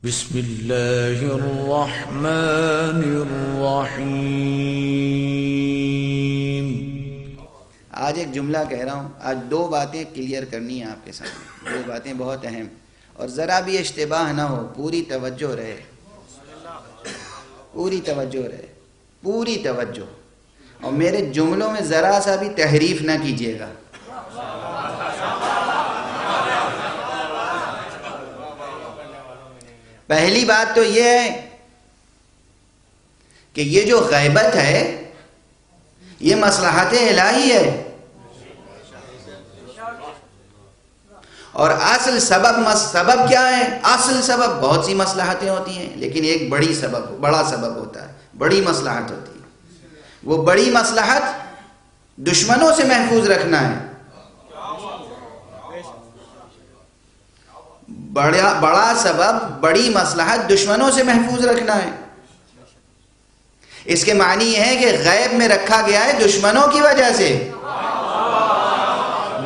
بسم اللہ الرحمن الرحیم۔ آج ایک جملہ کہہ رہا ہوں، آج دو باتیں کلیئر کرنی ہیں آپ کے سامنے، دو باتیں بہت اہم، اور ذرا بھی اشتباہ نہ ہو، پوری توجہ رہے، پوری توجہ رہے، پوری توجہ، اور میرے جملوں میں ذرا سا بھی تحریف نہ کیجیے گا۔ پہلی بات تو یہ ہے کہ یہ جو غیبت ہے یہ مصلحت الہی ہے، اور اصل سبب کیا ہے؟ اصل سبب بہت سی مصلحتیں ہوتی ہیں، لیکن ایک بڑا سبب ہوتا ہے، بڑی مصلحت ہوتی ہے۔ وہ بڑی مصلحت دشمنوں سے محفوظ رکھنا ہے، بڑا سبب، بڑی مصلحت دشمنوں سے محفوظ رکھنا ہے۔ اس کے معنی یہ ہے کہ غیب میں رکھا گیا ہے دشمنوں کی وجہ سے،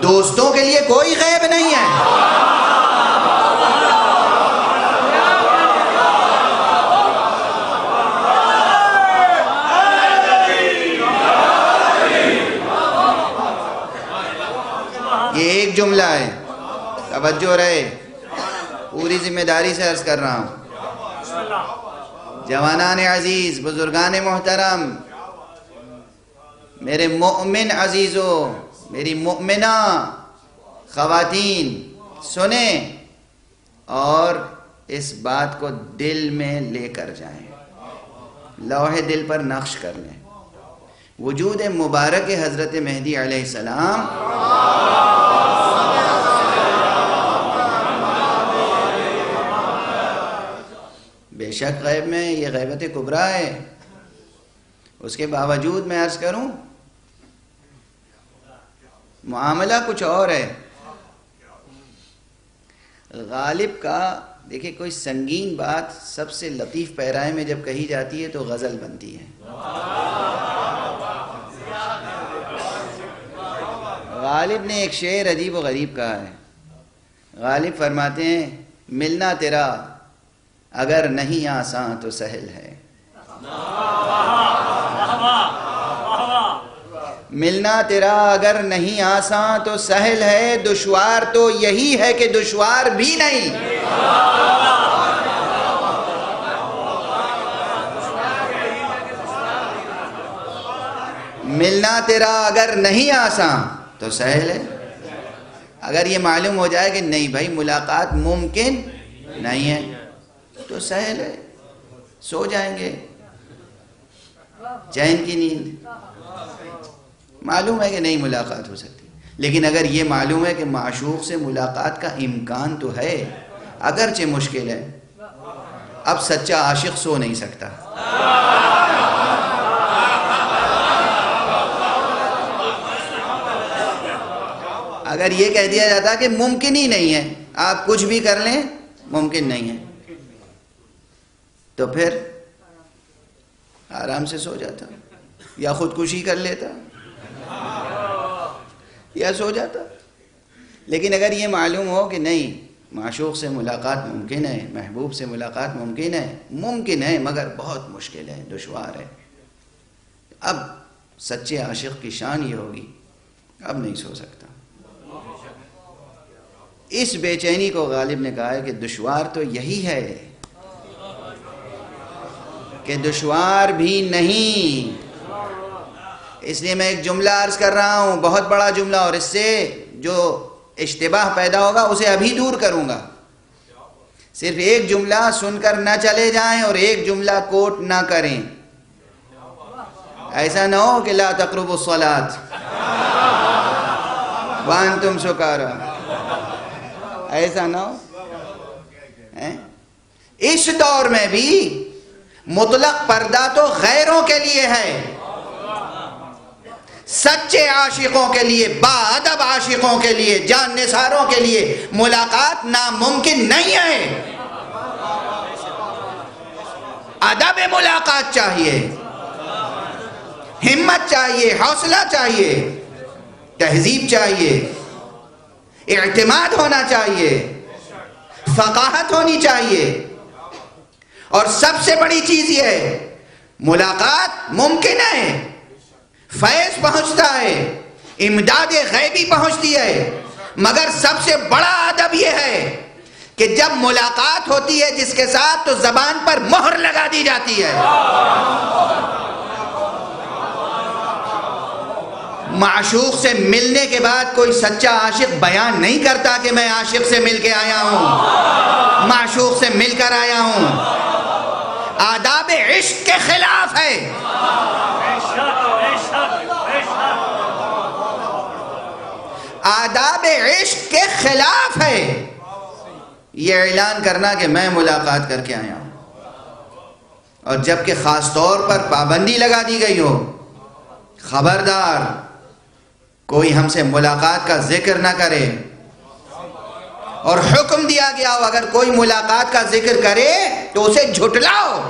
دوستوں کے لیے کوئی غیب نہیں ہے۔ یہ ایک جملہ ہے، توجہ رہے، پوری ذمہ داری سے عرض کر رہا ہوں۔ جوانان عزیز، بزرگان محترم، میرے مؤمن عزیزوں، میری مؤمنہ خواتین، سنیں اور اس بات کو دل میں لے کر جائیں، لوح دل پر نقش کر لیں۔ وجود مبارک حضرت مہدی علیہ السلام بے شک غیب میں یہ غیبت کبریٰ ہے، اس کے باوجود میں عرض کروں معاملہ کچھ اور ہے۔ غالب کا دیکھیں، کوئی سنگین بات سب سے لطیف پیرائے میں جب کہی جاتی ہے تو غزل بنتی ہے۔ غالب نے ایک شعر عجیب و غریب کہا ہے۔ غالب فرماتے ہیں، ملنا تیرا اگر نہیں آسان تو سہل ہے، ملنا تیرا اگر نہیں آسان تو سہل ہے، دشوار تو یہی ہے کہ دشوار بھی نہیں۔ ملنا تیرا اگر نہیں آسان تو سہل ہے، اگر یہ معلوم ہو جائے کہ نہیں بھائی ملاقات ممکن نہیں ہے تو سہل ہے، سو جائیں گے چین کی نیند۔ معلوم ہے کہ نہیں ملاقات ہو سکتی، لیکن اگر یہ معلوم ہے کہ معشوق سے ملاقات کا امکان تو ہے، اگرچہ مشکل ہے، اب سچا عاشق سو نہیں سکتا۔ اگر یہ کہہ دیا جاتا کہ ممکن ہی نہیں ہے، آپ کچھ بھی کر لیں ممکن نہیں ہے، تو پھر آرام سے سو جاتا، یا خودکشی کر لیتا، یا سو جاتا۔ لیکن اگر یہ معلوم ہو کہ نہیں معشوق سے ملاقات ممکن ہے، محبوب سے ملاقات ممکن ہے مگر بہت مشکل ہے، دشوار ہے، اب سچے عاشق کی شان یہ ہوگی اب نہیں سو سکتا۔ اس بے چینی کو غالب نے کہا ہے کہ دشوار تو یہی ہے کہ دشوار بھی نہیں۔ اس لیے میں ایک جملہ عرض کر رہا ہوں، بہت بڑا جملہ، اور اس سے جو اشتباہ پیدا ہوگا اسے ابھی دور کروں گا۔ صرف ایک جملہ سن کر نہ چلے جائیں اور ایک جملہ کوٹ نہ کریں، ایسا نہ ہو کہ لا تقربوا الصلاۃ وانتم سکارى، ایسا نہ ہو۔ اس دور میں بھی مطلق پردہ تو غیروں کے لیے ہے، سچے عاشقوں کے لیے، باادب عاشقوں کے لیے، جان نثاروں کے لیے ملاقات ناممکن نہیں ہے۔ ادب ملاقات چاہیے، ہمت چاہیے، حوصلہ چاہیے، تہذیب چاہیے، اعتماد ہونا چاہیے، فقاہت ہونی چاہیے، اور سب سے بڑی چیز یہ ہے ملاقات ممکن ہے، فیض پہنچتا ہے، امداد غیبی پہنچتی ہے، مگر سب سے بڑا ادب یہ ہے کہ جب ملاقات ہوتی ہے جس کے ساتھ تو زبان پر مہر لگا دی جاتی ہے۔ معشوق سے ملنے کے بعد کوئی سچا عاشق بیان نہیں کرتا کہ میں عاشق سے مل کے آیا ہوں، معشوق سے مل کر آیا ہوں۔ آداب عشق کے خلاف ہے، آداب عشق کے خلاف ہے یہ اعلان کرنا کہ میں ملاقات کر کے آیا ہوں، اور جبکہ خاص طور پر پابندی لگا دی گئی ہو، خبردار کوئی ہم سے ملاقات کا ذکر نہ کرے، اور حکم دیا گیا ہو اگر کوئی ملاقات کا ذکر کرے تو اسے جھٹلاؤ،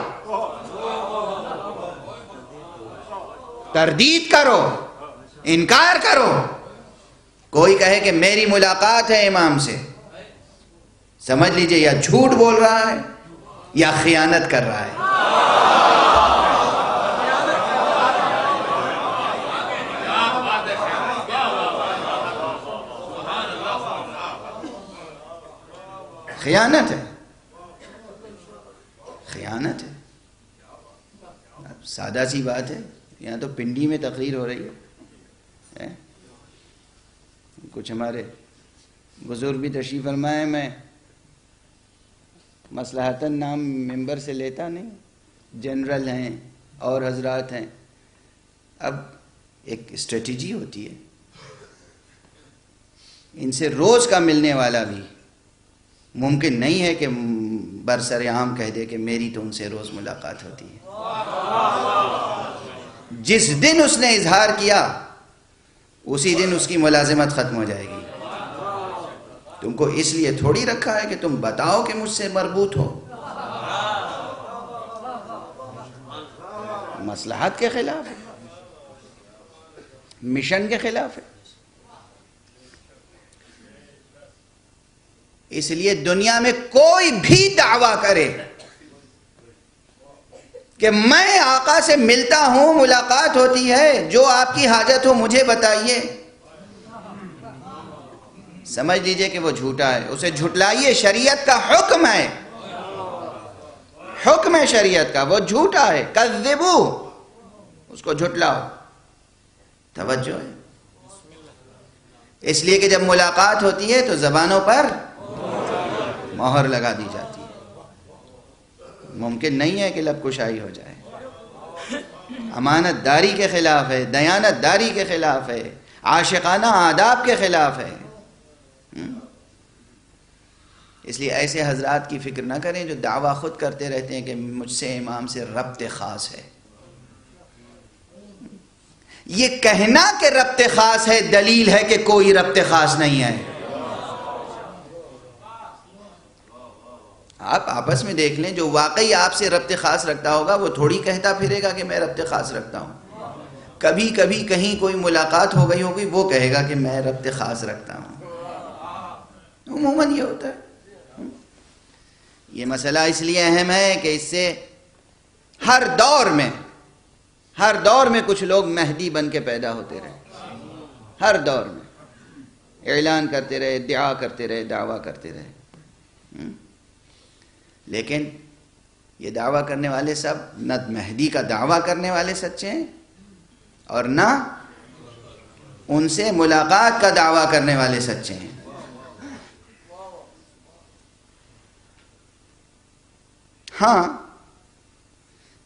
تردید کرو، انکار کرو۔ کوئی کہے کہ میری ملاقات ہے امام سے، سمجھ لیجئے یا جھوٹ بول رہا ہے یا خیانت کر رہا ہے۔ خیانت ہے، خیانت ہے۔ سادہ سی بات ہے، یہاں تو پنڈی میں تقریر ہو رہی ہے، کچھ ہمارے بزرگ بھی تشریف فرمائے، میں مصلحتاً نام ممبر سے لیتا نہیں، جنرل ہیں اور حضرات ہیں۔ اب ایک اسٹریٹجی ہوتی ہے، ان سے روز کا ملنے والا بھی ممکن نہیں ہے کہ برسر عام کہہ دے کہ میری تو ان سے روز ملاقات ہوتی ہے۔ جس دن اس نے اظہار کیا اسی دن اس کی ملازمت ختم ہو جائے گی۔ تم کو اس لیے تھوڑی رکھا ہے کہ تم بتاؤ کہ مجھ سے مربوط ہو۔ مصلحت کے خلاف ہے، مشن کے خلاف ہے۔ اس لیے دنیا میں کوئی بھی دعویٰ کرے کہ میں آقا سے ملتا ہوں، ملاقات ہوتی ہے، جو آپ کی حاجت ہو مجھے بتائیے، سمجھ لیجئے کہ وہ جھوٹا ہے، اسے جھٹلائیے۔ شریعت کا حکم ہے، حکم ہے شریعت کا، وہ جھوٹا ہے، کذبو، اس کو جھٹلاؤ۔ توجہ ہے، اس لیے کہ جب ملاقات ہوتی ہے تو زبانوں پر مہر لگا دی جاتی ہے، ممکن نہیں ہے کہ لب کشائی ہو جائے۔ امانت داری کے خلاف ہے، دیانت داری کے خلاف ہے، عاشقانہ آداب کے خلاف ہے۔ اس لیے ایسے حضرات کی فکر نہ کریں جو دعویٰ خود کرتے رہتے ہیں کہ مجھ سے امام سے ربط خاص ہے۔ یہ کہنا کہ ربط خاص ہے دلیل ہے کہ کوئی ربط خاص نہیں ہے۔ آپ آپس میں دیکھ لیں، جو واقعی آپ سے ربط خاص رکھتا ہوگا وہ تھوڑی کہتا پھرے گا کہ میں ربط خاص رکھتا ہوں۔ کبھی کبھی کہیں کوئی ملاقات ہو گئی ہوگی وہ کہے گا کہ میں ربط خاص رکھتا ہوں۔ عموماً یہ ہوتا ہے۔ یہ مسئلہ اس لیے اہم ہے کہ اس سے ہر دور میں کچھ لوگ مہدی بن کے پیدا ہوتے رہے، ہر دور میں اعلان کرتے رہے، ادعا کرتے رہے، دعویٰ کرتے رہے، لیکن یہ دعویٰ کرنے والے سب نہ مہدی کا دعویٰ کرنے والے سچے ہیں اور نہ ان سے ملاقات کا دعویٰ کرنے والے سچے ہیں۔ ہاں،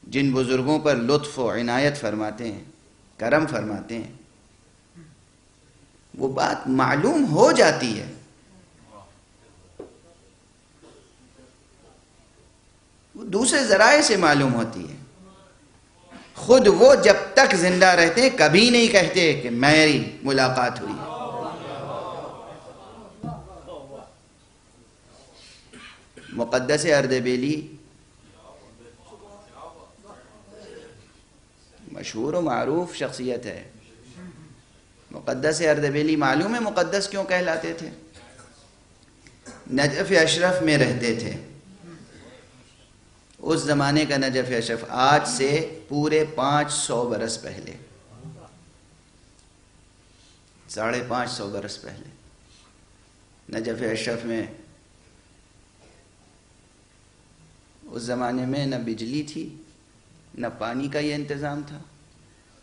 جن بزرگوں پر لطف و عنایت فرماتے ہیں، کرم فرماتے ہیں، وہ بات معلوم ہو جاتی ہے، وہ دوسرے ذرائع سے معلوم ہوتی ہے۔ خود وہ جب تک زندہ رہتے کبھی نہیں کہتے کہ میری ملاقات ہوئی۔ مقدس اردبیلی مشہور و معروف شخصیت ہے۔ مقدس اردبیلی معلوم ہے مقدس کیوں کہلاتے تھے؟ نجف اشرف میں رہتے تھے، اس زمانے کا نجف اشرف آج سے پورے 500 برس پہلے، 550 برس پہلے نجف اشرف میں اس زمانے میں نہ بجلی تھی، نہ پانی کا یہ انتظام تھا،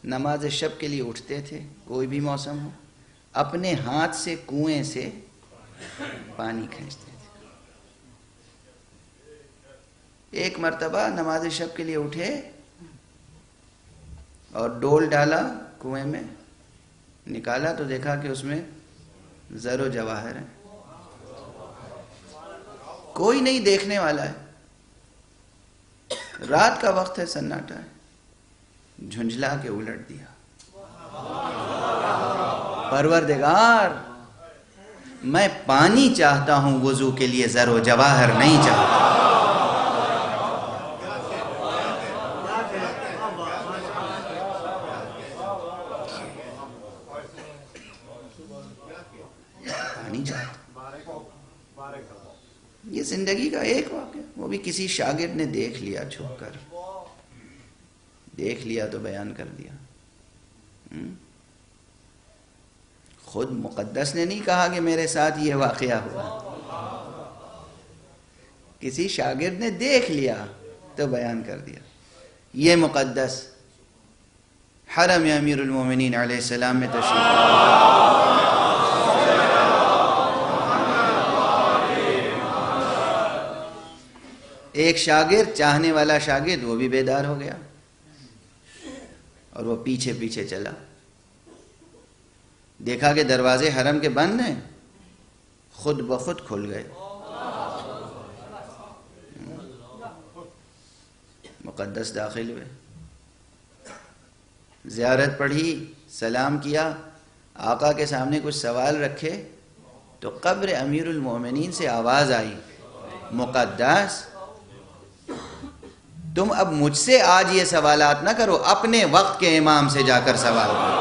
نماز شب کے لیے اٹھتے تھے کوئی بھی موسم ہو، اپنے ہاتھ سے کنویں سے پانی کھینچتے تھے۔ ایک مرتبہ نماز شب کے لیے اٹھے اور ڈول ڈالا کنویں میں، نکالا تو دیکھا کہ اس میں زر و جواہر ہیں، کوئی نہیں دیکھنے والا ہے، رات کا وقت ہے، سناٹا ہے، جھنجھلا کے الٹ دیا، پروردگار میں پانی چاہتا ہوں وضو کے لیے، زر و جواہر نہیں چاہتا۔ پانی چاہتا، یہ زندگی کا ایک واقعہ، وہ بھی کسی شاگرد نے دیکھ لیا، چھپ کر دیکھ لیا تو بیان کر دیا۔ خود مقدس نے نہیں کہا کہ میرے ساتھ یہ واقعہ ہوا، کسی شاگرد نے دیکھ لیا تو بیان کر دیا۔ یہ مقدس حرم امیر المومنین علیہ السلام میں تشریف، ایک شاگرد، چاہنے والا شاگرد، وہ بھی بیدار ہو گیا اور وہ پیچھے پیچھے چلا، دیکھا کہ دروازے حرم کے بند ہیں، خود بخود کھل گئے۔ مقدس داخل ہوئے، زیارت پڑھی، سلام کیا، آقا کے سامنے کچھ سوال رکھے تو قبر امیر المومنین سے آواز آئی، مقدس تم اب مجھ سے آج یہ سوالات نہ کرو، اپنے وقت کے امام سے جا کر سوال کرو،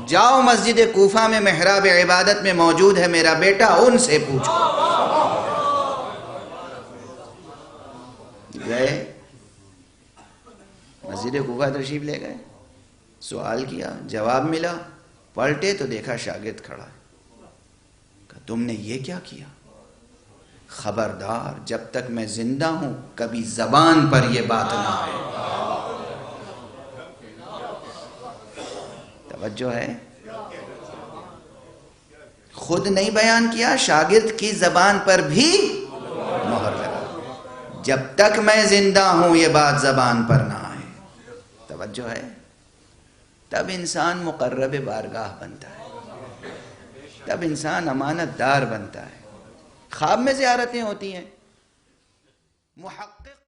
جاؤ مسجد کوفہ میں محراب عبادت میں موجود ہے میرا بیٹا، ان سے پوچھو۔ گئے مسجد کوفہ تشریف لے گئے، سوال کیا، جواب ملا، پلٹے تو دیکھا شاگرد کھڑا ہے، کہا تم نے یہ کیا کیا؟ خبردار جب تک میں زندہ ہوں کبھی زبان پر یہ بات نہ آئے۔ توجہ ہے، خود نہیں بیان کیا، شاگرد کی زبان پر بھی مہر لگا، جب تک میں زندہ ہوں یہ بات زبان پر نہ آئے۔ توجہ ہے، تب انسان مقرب بارگاہ بنتا ہے، تب انسان امانت دار بنتا ہے۔ خواب میں زیارتیں ہوتی ہیں، محقق